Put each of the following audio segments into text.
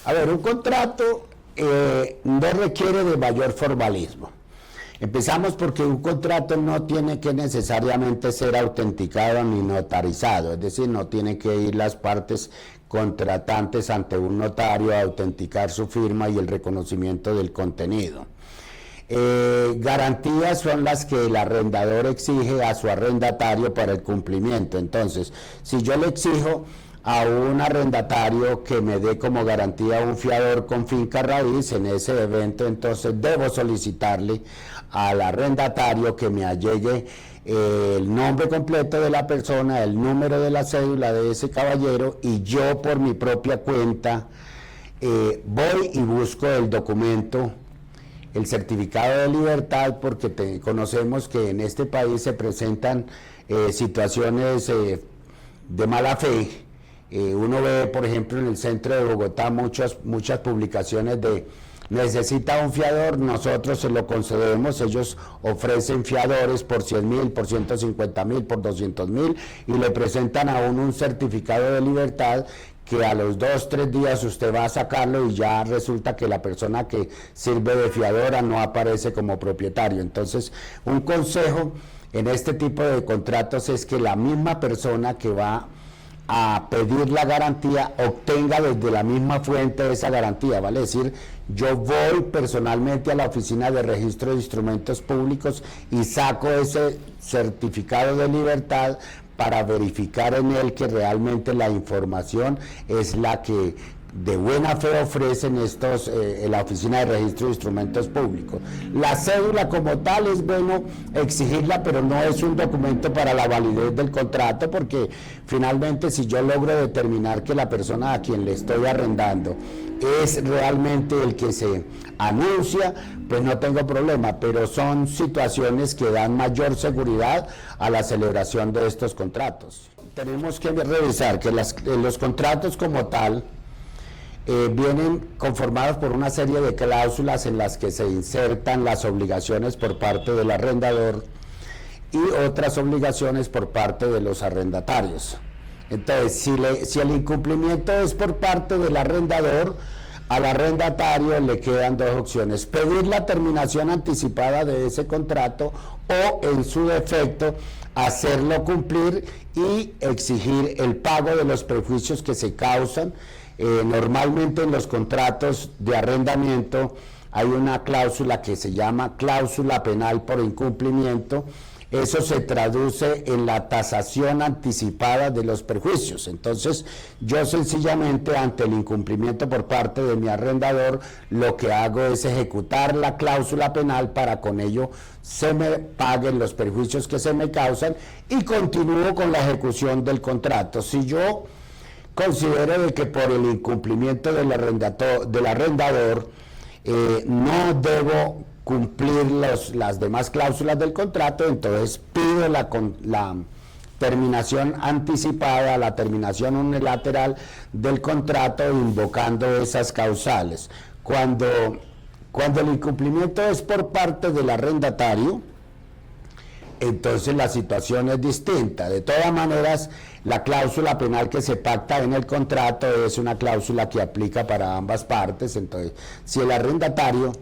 A ver, un contrato no requiere de mayor formalismo. Empezamos porque un contrato no tiene que necesariamente ser autenticado ni notarizado, es decir, no tiene que ir las partes contratantes ante un notario a autenticar su firma y el reconocimiento del contenido. Garantías son las que el arrendador exige a su arrendatario para el cumplimiento. Entonces, si yo le exijo a un arrendatario que me dé como garantía un fiador con finca raíz, en ese evento entonces debo solicitarle al arrendatario que me allegue el nombre completo de la persona, el número de la cédula de ese caballero, y yo por mi propia cuenta voy y busco el documento, el certificado de libertad, porque conocemos que en este país se presentan situaciones de mala fe. Uno ve, por ejemplo, en el centro de Bogotá muchas publicaciones de necesita un fiador, nosotros se lo concedemos, ellos ofrecen fiadores por 100.000, por 150.000, por 200.000 y le presentan a uno un certificado de libertad que a los 2, 3 días usted va a sacarlo y ya resulta que la persona que sirve de fiadora no aparece como propietario. Entonces, un consejo en este tipo de contratos es que la misma persona que va a pedir la garantía obtenga desde la misma fuente esa garantía, vale decir, yo voy personalmente a la oficina de registro de instrumentos públicos y saco ese certificado de libertad para verificar en él que realmente la información es la que de buena fe ofrecen en la oficina de registro de instrumentos públicos. La cédula como tal es bueno exigirla, pero no es un documento para la validez del contrato, porque finalmente si yo logro determinar que la persona a quien le estoy arrendando es realmente el que se anuncia, pues no tengo problema, pero son situaciones que dan mayor seguridad a la celebración de estos contratos. Tenemos que revisar que los contratos como tal vienen conformados por una serie de cláusulas en las que se insertan las obligaciones por parte del arrendador y otras obligaciones por parte de los arrendatarios. Entonces, si el incumplimiento es por parte del arrendador, al arrendatario le quedan dos opciones: pedir la terminación anticipada de ese contrato o, en su defecto, hacerlo cumplir y exigir el pago de los perjuicios que se causan. Normalmente en los contratos de arrendamiento hay una cláusula que se llama cláusula penal por incumplimiento. Eso se traduce en la tasación anticipada de los perjuicios. Entonces, yo sencillamente, ante el incumplimiento por parte de mi arrendador, lo que hago es ejecutar la cláusula penal para con ello se me paguen los perjuicios que se me causan y continúo con la ejecución del contrato. Si yo considero de que por el incumplimiento del arrendador no debo cumplir las demás cláusulas del contrato, entonces pido la terminación anticipada, la terminación unilateral del contrato, invocando esas causales. Cuando el incumplimiento es por parte del arrendatario, entonces la situación es distinta. De todas maneras, la cláusula penal que se pacta en el contrato es una cláusula que aplica para ambas partes. Entonces, si el arrendatario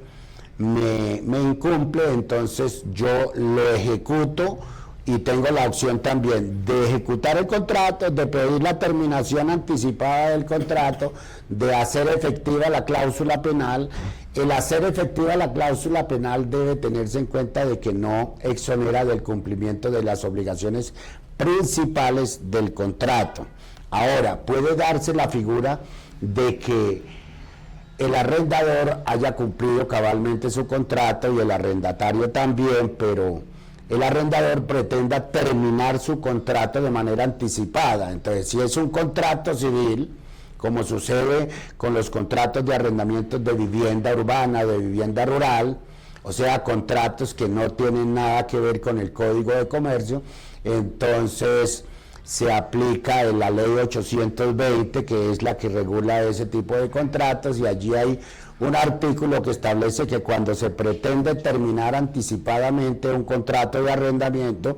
me incumple, entonces yo lo ejecuto y tengo la opción también de ejecutar el contrato, de pedir la terminación anticipada del contrato, de hacer efectiva la cláusula penal. El hacer efectiva la cláusula penal debe tenerse en cuenta de que no exonera del cumplimiento de las obligaciones principales del contrato. Ahora, puede darse la figura de que el arrendador haya cumplido cabalmente su contrato y el arrendatario también, pero el arrendador pretenda terminar su contrato de manera anticipada. Entonces, si es un contrato civil, como sucede con los contratos de arrendamientos de vivienda urbana, de vivienda rural, o sea, contratos que no tienen nada que ver con el Código de Comercio, entonces se aplica la ley 820, que es la que regula ese tipo de contratos, y allí hay un artículo que establece que cuando se pretende terminar anticipadamente un contrato de arrendamiento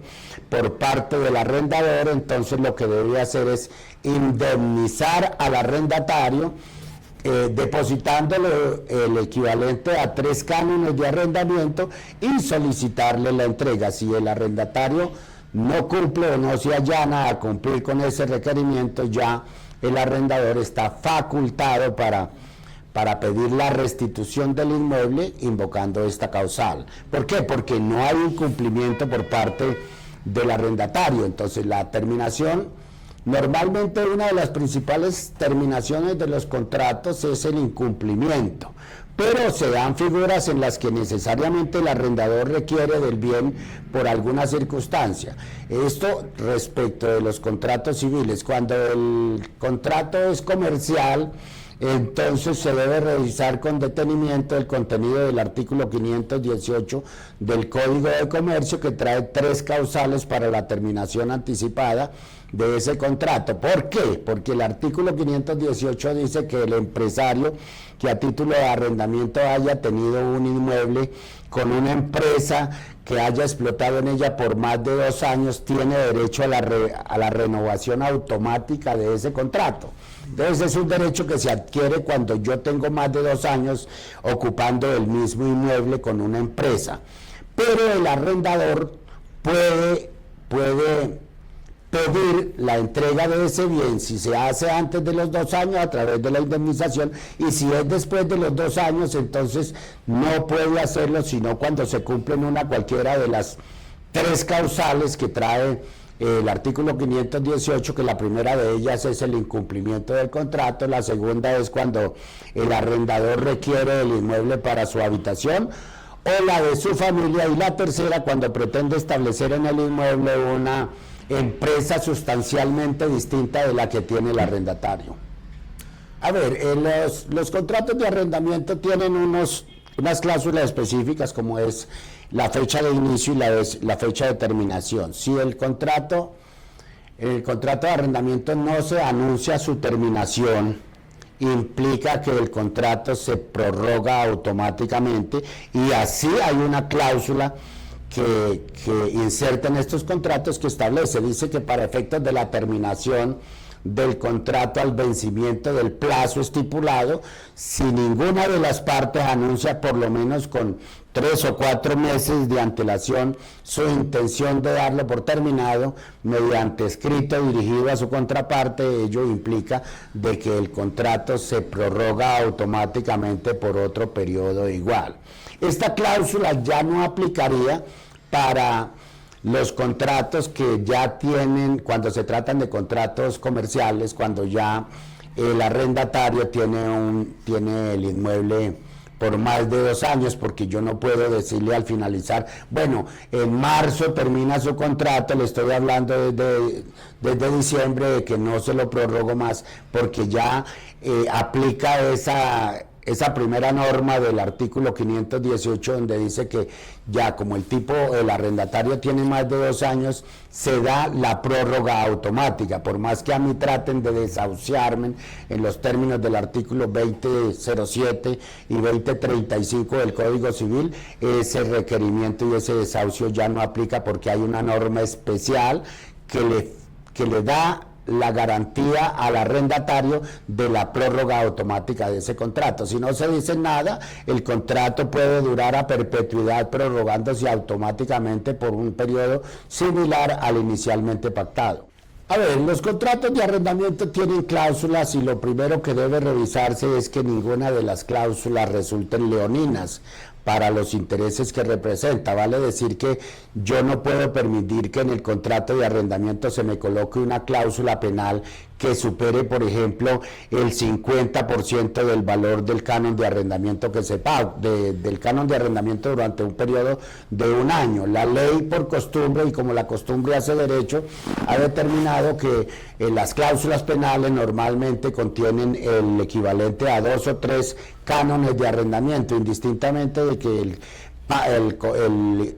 por parte del arrendador, entonces lo que debe hacer es indemnizar al arrendatario depositándole el equivalente a 3 cánones de arrendamiento y solicitarle la entrega. Si el arrendatario no cumple o no se allana a cumplir con ese requerimiento, ya el arrendador está facultado para pedir la restitución del inmueble invocando esta causal. ¿Por qué? Porque no hay incumplimiento por parte del arrendatario. Entonces la terminación, normalmente una de las principales terminaciones de los contratos es el incumplimiento, pero se dan figuras en las que necesariamente el arrendador requiere del bien por alguna circunstancia. Esto respecto de los contratos civiles. Cuando el contrato es comercial, entonces se debe revisar con detenimiento el contenido del artículo 518 del Código de Comercio, que trae 3 causales para la terminación anticipada de ese contrato. ¿Por qué? Porque el artículo 518 dice que el empresario que a título de arrendamiento haya tenido un inmueble con una empresa que haya explotado en ella por más de 2 años tiene derecho a la renovación automática de ese contrato. Entonces es un derecho que se adquiere cuando yo tengo más de 2 años ocupando el mismo inmueble con una empresa. Pero el arrendador puede pedir la entrega de ese bien si se hace antes de los 2 años a través de la indemnización, y si es después de los 2 años, entonces no puede hacerlo sino cuando se cumplen cualquiera de las 3 causales que trae el artículo 518, que la primera de ellas es el incumplimiento del contrato, la segunda es cuando el arrendador requiere el inmueble para su habitación o la de su familia, y la tercera cuando pretende establecer en el inmueble una empresa sustancialmente distinta de la que tiene el arrendatario. A ver, los contratos de arrendamiento tienen unas cláusulas específicas, como es la fecha de inicio y la fecha de terminación. Si el contrato de arrendamiento no se anuncia su terminación, implica que el contrato se prorroga automáticamente, y así hay una cláusula que inserta en estos contratos que dice que para efectos de la terminación del contrato al vencimiento del plazo estipulado, si ninguna de las partes anuncia por lo menos con 3 o 4 meses de antelación su intención de darlo por terminado mediante escrito dirigido a su contraparte, ello implica de que el contrato se prorroga automáticamente por otro periodo igual. Esta cláusula ya no aplicaría para los contratos que ya tienen, cuando se tratan de contratos comerciales, cuando ya el arrendatario tiene el inmueble por más de 2 años, porque yo no puedo decirle al finalizar, bueno, en marzo termina su contrato, le estoy hablando desde diciembre de que no se lo prorrogo más, porque ya aplica esa primera norma del artículo 518, donde dice que ya como el arrendatario tiene más de 2 años, se da la prórroga automática, por más que a mí traten de desahuciarme en los términos del artículo 2007 y 2035 del Código Civil, ese requerimiento y ese desahucio ya no aplica, porque hay una norma especial que le da la garantía al arrendatario de la prórroga automática de ese contrato. Si no se dice nada, el contrato puede durar a perpetuidad, prorrogándose automáticamente por un periodo similar al inicialmente pactado. A ver, los contratos de arrendamiento tienen cláusulas, y lo primero que debe revisarse es que ninguna de las cláusulas resulten leoninas para los intereses que representa. Vale decir que yo no puedo permitir que en el contrato de arrendamiento se me coloque una cláusula penal que supere, por ejemplo, el 50% del valor del canon de arrendamiento que se paga, del canon de arrendamiento durante un periodo de 1 año. La ley, por costumbre, y como la costumbre hace derecho, ha determinado que las cláusulas penales normalmente contienen el equivalente a 2 o 3 cánones de arrendamiento, indistintamente de que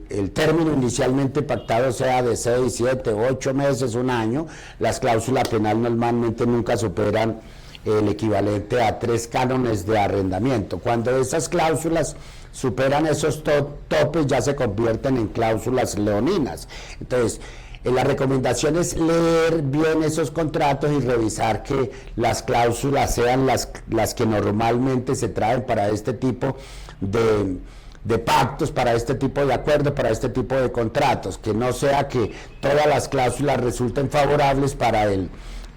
el término inicialmente pactado sea de 6, 7, 8 meses, 1 año. Las cláusulas penales normalmente nunca superan el equivalente a 3 cánones de arrendamiento. Cuando esas cláusulas superan esos topes, ya se convierten en cláusulas leoninas. Entonces, La recomendación es leer bien esos contratos y revisar que las cláusulas sean las que normalmente se traen para este tipo de pactos, para este tipo de acuerdos, para este tipo de contratos, que no sea que todas las cláusulas resulten favorables para el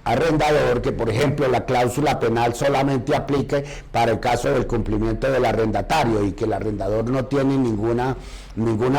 arrendador, que por ejemplo la cláusula penal solamente aplique para el caso del cumplimiento del arrendatario y que el arrendador no tiene ninguna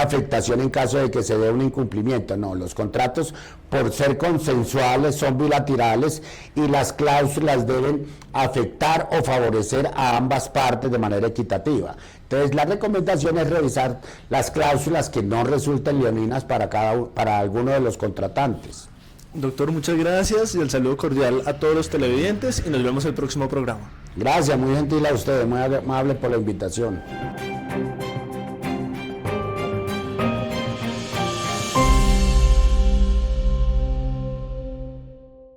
afectación en caso de que se dé un incumplimiento. No, los contratos por ser consensuales son bilaterales y las cláusulas deben afectar o favorecer a ambas partes de manera equitativa. Entonces la recomendación es revisar las cláusulas que no resulten leoninas para alguno de los contratantes. Doctor, muchas gracias y el saludo cordial a todos los televidentes y nos vemos el próximo programa. Gracias, muy gentil a ustedes, muy amable por la invitación.